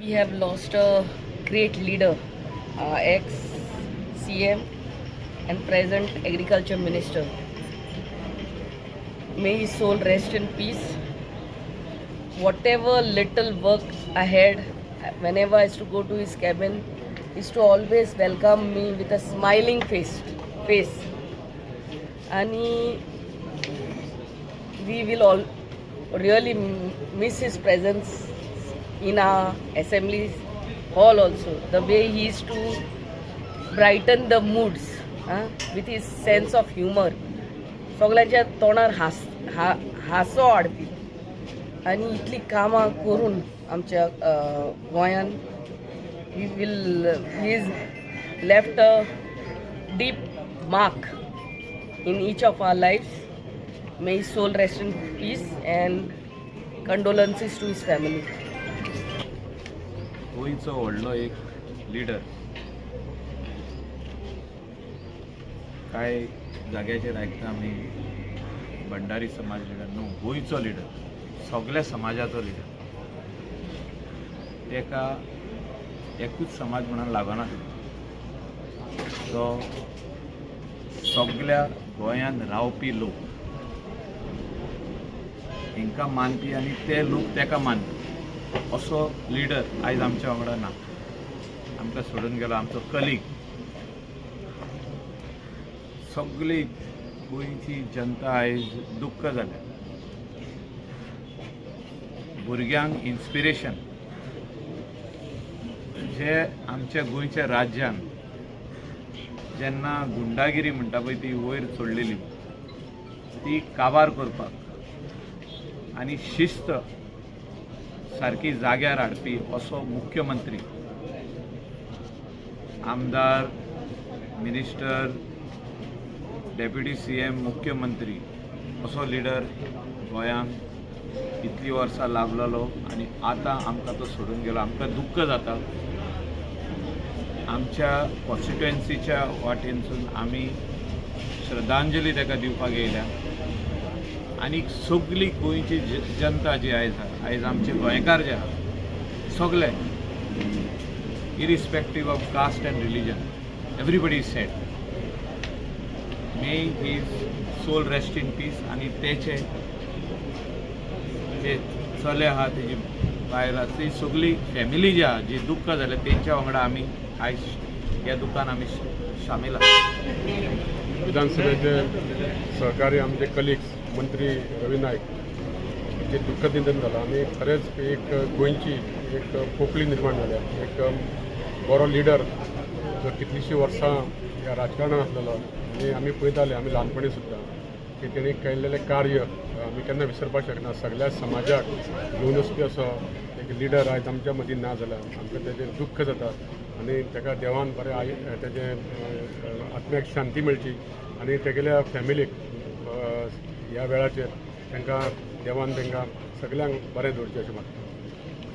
We have lost a great leader, ex-CM and present Agriculture Minister. May his soul rest in peace. Whatever little work I had, whenever I used to go to his cabin, he used to always welcome me with a smiling face. And we will all really miss his presence in our assembly hall also. The way he used to brighten the moods with his sense of humor. सगळ्यांच्या तोंडार हांसो हाडपी आनी इतली कामां करून आमच्या गोंयान he is left a deep mark in each of our lives. May his soul rest in peace and condolences to his family. गोंयचो व्हडलो एक लिडर कांय जाग्याचेर आयकता आमी भंडारी समाज लिडर न्हू, गोंयचो लिडर, सगळ्या समाजाचो लिडर. तेका एकूच समाज म्हणून लागना, तो सगळ्या गोंयांत रावपी लोक हांकां मानपी आनी ते लोक तेका मानपी असो लिडर आयज आमच्या वांगडा ना. आमकां सोडून गेलो आमचो कलीग. सगळी गोंयची जनता आयज दुख्ख जाल्या. भुरग्यांक इन्स्पिरेशन जे आमच्या गोंयच्या राज्यान जेन्ना गुंडागिरी म्हणटा पळय ती वयर चडलेली ती काबार करपाक आनी शिस्त सारकी जाग्यार हाडपी असो मुख्यमंत्री, आमदार, मिनिस्टर, डेप्युटी CM, मुख्यमंत्री असो लिडर गोंयांक इतली वर्सां लाभलेलो आनी आतां आमकां तो सोडून गेलो. आमकां दुख्ख जाता. आमच्या कॉन्स्टिट्युएन्सीच्या वाटेनसून आमी श्रद्धांजली ताका दिवपाक येयल्या आनी सगळी गोंयची जनता जी आयज आमचे गोंयकार जे आहा सगळे irrespective of caste and religion, everybody is sad. May his soul rest in peace. आनी तेचे जे चले आहा तेजी बायल आहा ती सगळी फॅमिली जी आहा जी दुख्ख जालें तेंच्या वांगडा आमी आयज ह्या दुखान आमी शामील आहात. विधानसभेचे सहकारी आमचे कलिग्स मंत्री रवी नाईक जे दुःखद निधन जालां आनी खरेंच एक गोंयची एक पोकळी निर्माण जाल्या. एक बरो लिडर जो कितलींशीं वर्सां ह्या राजकारणांत आसलेलो आनी आमी पळयताले आमी ल्हानपणी सुद्दां की तेणी केल्लेलें कार्य आमी केन्ना विसरपाक शकना. सगळ्या समाजाक घेवन वचपी असो एक लिडर आयज आमच्या मदीं ना जाल्यार आमकां तेजें दुख्ख जाता आनी ताका देवान बरें तेजे आत्म्याक शांती मेळची आनी तेगेल्या फॅमिलीक ह्या वेळाचेर तांकां देवान तांकां सगळ्यांक बरें दवरचें अशें म्हाका.